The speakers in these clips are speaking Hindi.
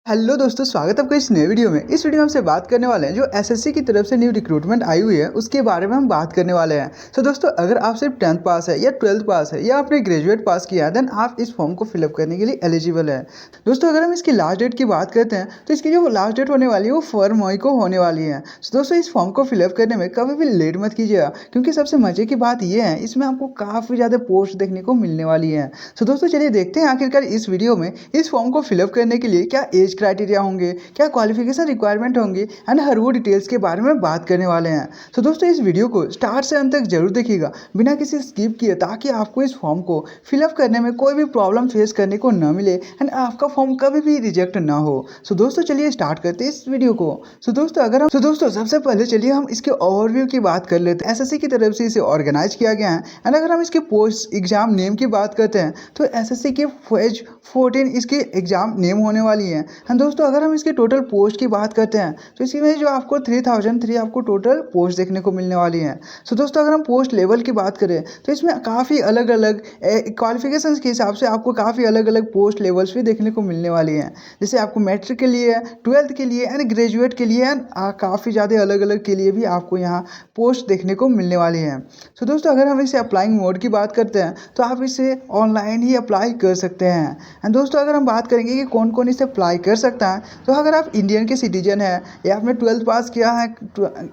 हेलो दोस्तों, स्वागत है आपका इस नए वीडियो में। इस वीडियो में हमसे बात करने वाले हैं जो एसएससी की तरफ से न्यू रिक्रूटमेंट आई हुई है उसके बारे में हम बात करने वाले हैं। तो दोस्तों, अगर आप सिर्फ 10th पास है या 12th पास है या आपने ग्रेजुएट पास किया है देन आप इस फॉर्म को फिलअप करने के लिए एलिजिबल है। दोस्तों, अगर हम इसकी लास्ट डेट की बात करते हैं तो इसकी जो लास्ट डेट होने वाली है वो 4 मई को होने वाली है। तो दोस्तों, इस फॉर्म को फिलअप करने में कभी भी लेट मत कीजिएगा, क्योंकि सबसे मजे की बात यह है इसमें आपको काफ़ी ज़्यादा पोस्ट देखने को मिलने वाली है। तो दोस्तों, चलिए देखते हैं आखिरकार इस वीडियो में इस फॉर्म को फिलअप करने के लिए क्या एज क्राइटेरिया होंगे, क्या क्वालिफिकेशन रिक्वायरमेंट होंगी एंड हर वो डिटेल्स के बारे में बात करने वाले हैं। तो दोस्तों, इस वीडियो को स्टार्ट से अंत तक जरूर देखिएगा बिना किसी स्किप किए, ताकि आपको इस फॉर्म को फिलअप करने में कोई भी प्रॉब्लम फेस करने को न मिले एंड आपका फॉर्म कभी भी रिजेक्ट ना हो। सो दोस्तों, चलिए स्टार्ट करते हैं इस वीडियो को। सो दोस्तों सबसे पहले चलिए हम इसके ओवरव्यू की बात कर लेते हैं। एसएससी की तरफ से इसे ऑर्गेनाइज किया गया है एंड अगर हम इसके पोस्ट एग्जाम नेम की बात करते हैं तो एसएससी के फेज 14 इसकी एग्जाम नेम होने वाली है। एंड दोस्तों, अगर हम इसके टोटल पोस्ट की बात करते हैं तो इसमें जो आपको 3003 आपको टोटल पोस्ट देखने को मिलने वाली है। सो दोस्तों, अगर हम पोस्ट लेवल की बात करें तो इसमें काफ़ी अलग अलग क्वालिफिकेशंस के हिसाब से आपको काफ़ी अलग अलग पोस्ट लेवल्स भी देखने को मिलने वाली हैं। जैसे आपको मैट्रिक के लिए, 12th के लिए एंड ग्रेजुएट के लिए एंड काफ़ी ज़्यादा अलग अलग के लिए भी आपको यहाँ पोस्ट देखने को मिलने वाली हैं। सो दोस्तों, अगर हम इसे अप्लाइंग मोड की बात करते हैं तो आप इसे ऑनलाइन ही अप्लाई कर सकते हैं। एंड दोस्तों, अगर हम बात करेंगे कि कौन कौन इसे अप्लाई कर सकता है तो अगर आप इंडियन के सिटीजन है या आपने 12th पास किया है,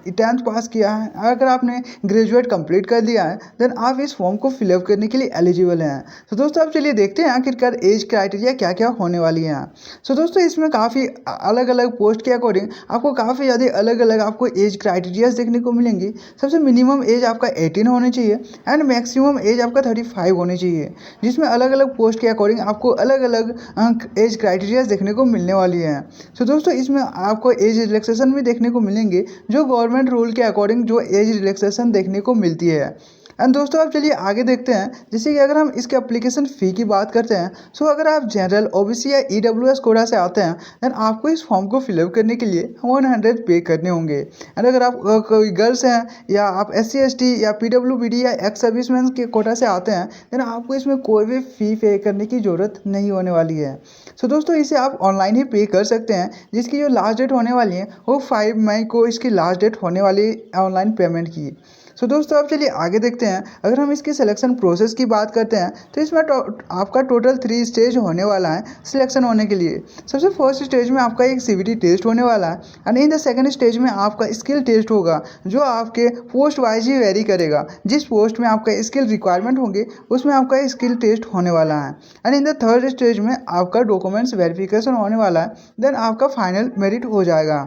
10th पास किया है, अगर आपने ग्रेजुएट कंप्लीट कर दिया है देन आप इस फॉर्म को फिलअप करने के लिए एलिजिबल हैं। तो दोस्तों, अब चलिए देखते हैं आखिरकार एज क्राइटेरिया क्या क्या होने वाली है। सो दोस्तों, इसमें काफ़ी अलग अलग पोस्ट के अकॉर्डिंग आपको काफ़ी ज़्यादा अलग अलग आपको एज क्राइटेरियाज देखने को मिलेंगी। सबसे मिनिमम एज आपका 18 होनी चाहिए एंड मैक्सिमम एज आपका 35 होनी चाहिए, जिसमें अलग अलग पोस्ट के अकॉर्डिंग आपको अलग अलग एज क्राइटेरियाज देखने को मिलने वाली है। तो दोस्तों, इसमें आपको एज रिलैक्सेशन भी देखने को मिलेंगे जो गवर्नमेंट रूल के अकॉर्डिंग जो एज रिलैक्सेशन देखने को मिलती है। एंड दोस्तों, अब चलिए आगे देखते हैं। जैसे कि अगर हम इसके एप्लीकेशन फ़ी की बात करते हैं सो अगर आप जनरल, ओबीसी या ईडब्ल्यूएस कोटा से आते हैं देन आपको इस फॉर्म को फिलअप करने के लिए 100 पे करने होंगे। एंड अगर आप कोई गर्ल्स हैं या आप SC ST या PWBD या एक्स सर्विसमैन के कोटा से आते हैं देन आपको इसमें कोई भी फ़ी पे करने की ज़रूरत नहीं होने वाली है। सो दोस्तों, इसे आप ऑनलाइन ही पे कर सकते हैं, जिसकी जो लास्ट डेट होने वाली है वो 5 मई को इसकी लास्ट डेट होने वाली ऑनलाइन पेमेंट की। सो दोस्तों, अब चलिए आगे देखते हैं। अगर हम इसकी सिलेक्शन प्रोसेस की बात करते हैं तो इसमें आपका टोटल 3 स्टेज होने वाला है सिलेक्शन होने के लिए। सबसे फर्स्ट स्टेज में आपका एक CBT टेस्ट होने वाला है and in the second stage में आपका स्किल टेस्ट होगा, जो आपके पोस्ट वाइज ही वेरी करेगा। जिस पोस्ट में आपका स्किल रिक्वायरमेंट होंगे उसमें आपका स्किल टेस्ट होने वाला है and in the third stage में आपका डॉक्यूमेंट्स वेरिफिकेशन होने वाला है, देन आपका फाइनल मेरिट हो जाएगा।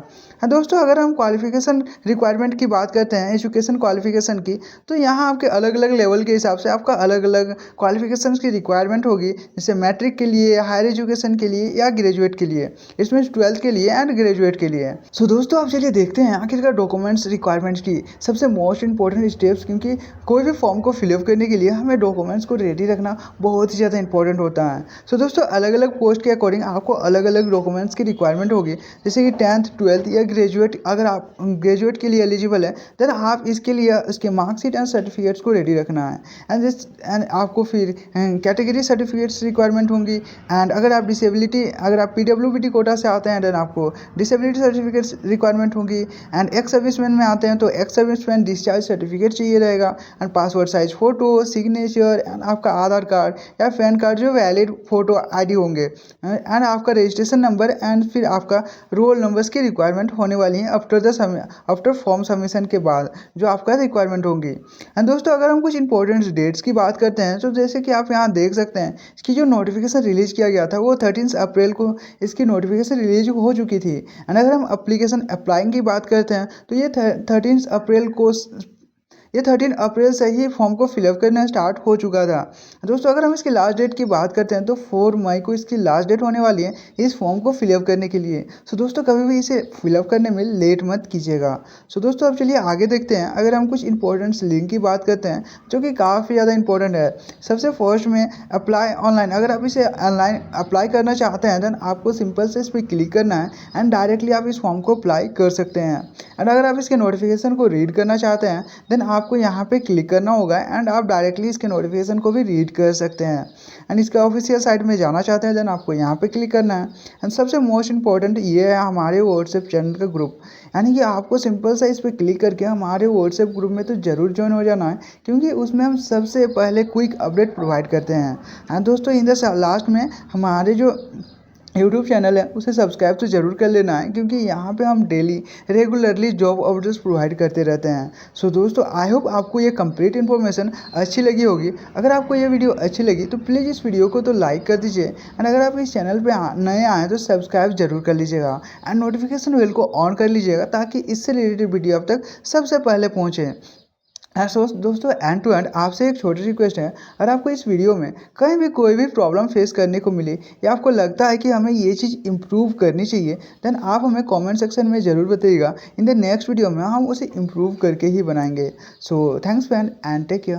हाँ दोस्तों, अगर हम क्वालिफिकेशन रिक्वायरमेंट की बात करते हैं, एजुकेशन क्वालिफिकेशन की, तो यहाँ आपके अलग अलग लेवल के हिसाब से आपका अलग अलग क्वालिफिकेशन की रिक्वायरमेंट होगी। जैसे मैट्रिक के लिए, हायर एजुकेशन के लिए या ग्रेजुएट के लिए, इसमें 12th के लिए एंड ग्रेजुएट के लिए। सो दोस्तों, आप चलिए देखते हैं आखिरकार डॉक्यूमेंट्स रिक्वायरमेंट्स की सबसे मोस्ट इंपॉर्टेंट स्टेप्स, क्योंकि कोई भी फॉर्म को फिलअप करने के लिए हमें डॉक्यूमेंट्स को रेडी रखना बहुत ही ज़्यादा इंपॉर्टेंट होता है। सो दोस्तों, अलग अलग पोस्ट के अकॉर्डिंग आपको अलग अलग डॉक्यूमेंट्स की रिक्वायरमेंट होगी। जैसे कि 10th, 12th या ग्रेजुएट, अगर आप ग्रेजुएट के लिए एलिजिबल है देन आप इसके लिए उसके मार्कशीट एंड सर्टिफिकेट्स को रेडी रखना है। एंड आपको फिर कैटेगरी सर्टिफिकेट्स रिक्वायरमेंट होंगी। एंड अगर आप डिसेबिलिटी, अगर आप PWBD कोटा से आते हैं देन आपको डिसेबिलिटी सर्टिफिकेट्स रिक्वायरमेंट होंगी। एंड एक्स सर्विसमैन में आते हैं तो एक्स सर्विसमैन डिस्चार्ज सर्टिफिकेट चाहिए रहेगा and passport size photo, signature and आपका आधार कार्ड या पैन कार्ड जो वैलिड फ़ोटो ID होंगे एंड आपका रजिस्ट्रेशन नंबर एंड फिर आपका रोल नंबर्स की रिक्वायरमेंट होने वाली है आफ्टर फॉर्म सबमिशन के बाद, जो आपका रिक्वायरमेंट होंगी। एंड दोस्तों, अगर हम कुछ इंपॉर्टेंट डेट्स की बात करते हैं तो जैसे कि आप यहाँ देख सकते हैं इसकी जो नोटिफिकेशन रिलीज़ किया गया था वो 13 अप्रैल को इसकी नोटिफिकेशन रिलीज हो चुकी थी। एंड अगर हम एप्लीकेशन अप्लाइंग की बात करते हैं तो ये 13 अप्रैल से ही फॉर्म को फिलअप करना स्टार्ट हो चुका था। दोस्तों, अगर हम इसकी लास्ट डेट की बात करते हैं तो 4 मई को इसकी लास्ट डेट होने वाली है इस फॉर्म को फिलअप करने के लिए। सो दोस्तों, कभी भी इसे फिलअप करने में लेट मत कीजिएगा। सो दोस्तों, अब चलिए आगे देखते हैं। अगर हम कुछ इंपॉर्टेंट लिंक की बात करते हैं जो कि काफ़ी ज़्यादा इंपॉर्टेंट है। सबसे फर्स्ट में अप्लाई ऑनलाइन, अगर आप इसे ऑनलाइन अप्लाई करना चाहते हैं देन आपको सिंपल से इस पर क्लिक करना है एंड डायरेक्टली आप इस फॉर्म को अप्लाई कर सकते हैं। एंड अगर आप इसके नोटिफिकेशन को रीड करना चाहते हैं देन आपको यहाँ पे क्लिक करना होगा एंड आप डायरेक्टली इसके नोटिफिकेशन को भी रीड कर सकते हैं। एंड इसका ऑफिशियल साइट में जाना चाहते हैं देन आपको यहाँ पे क्लिक करना है। एंड सबसे मोस्ट इंपॉर्टेंट ये है हमारे व्हाट्सएप चैनल का ग्रुप, यानी कि आपको सिंपल सा इस पर क्लिक करके हमारे व्हाट्सएप ग्रुप में तो ज़रूर ज्वाइन हो जाना है, क्योंकि उसमें हम सबसे पहले क्विक अपडेट प्रोवाइड करते हैं। एंड दोस्तों इन द लास्ट में हमारे जो यूट्यूब चैनल है उसे सब्सक्राइब तो ज़रूर कर लेना है, क्योंकि यहाँ पे हम daily regularly job updates provide करते रहते हैं। सो दोस्तों आई होप आपको ये कंप्लीट इन्फॉर्मेशन अच्छी लगी होगी। अगर आपको ये वीडियो अच्छी लगी तो प्लीज़ इस वीडियो को तो लाइक कर दीजिए एंड अगर आप इस चैनल पे नए आए तो सब्सक्राइब जरूर कर लीजिएगा एंड नोटिफिकेशन बेल को ऑन कर लीजिएगा, ताकि इससे रिलेटेड वीडियो आप तक सबसे पहले पहुँचे। सो दोस्तों एंड टू एंड आपसे एक छोटी रिक्वेस्ट है, अगर आपको इस वीडियो में कहीं भी कोई भी प्रॉब्लम फेस करने को मिले या आपको लगता है कि हमें ये चीज़ इम्प्रूव करनी चाहिए, देन आप हमें कमेंट सेक्शन में ज़रूर बताइएगा। इन द नेक्स्ट वीडियो में हम उसे इम्प्रूव करके ही बनाएंगे। So thanks friend and take care.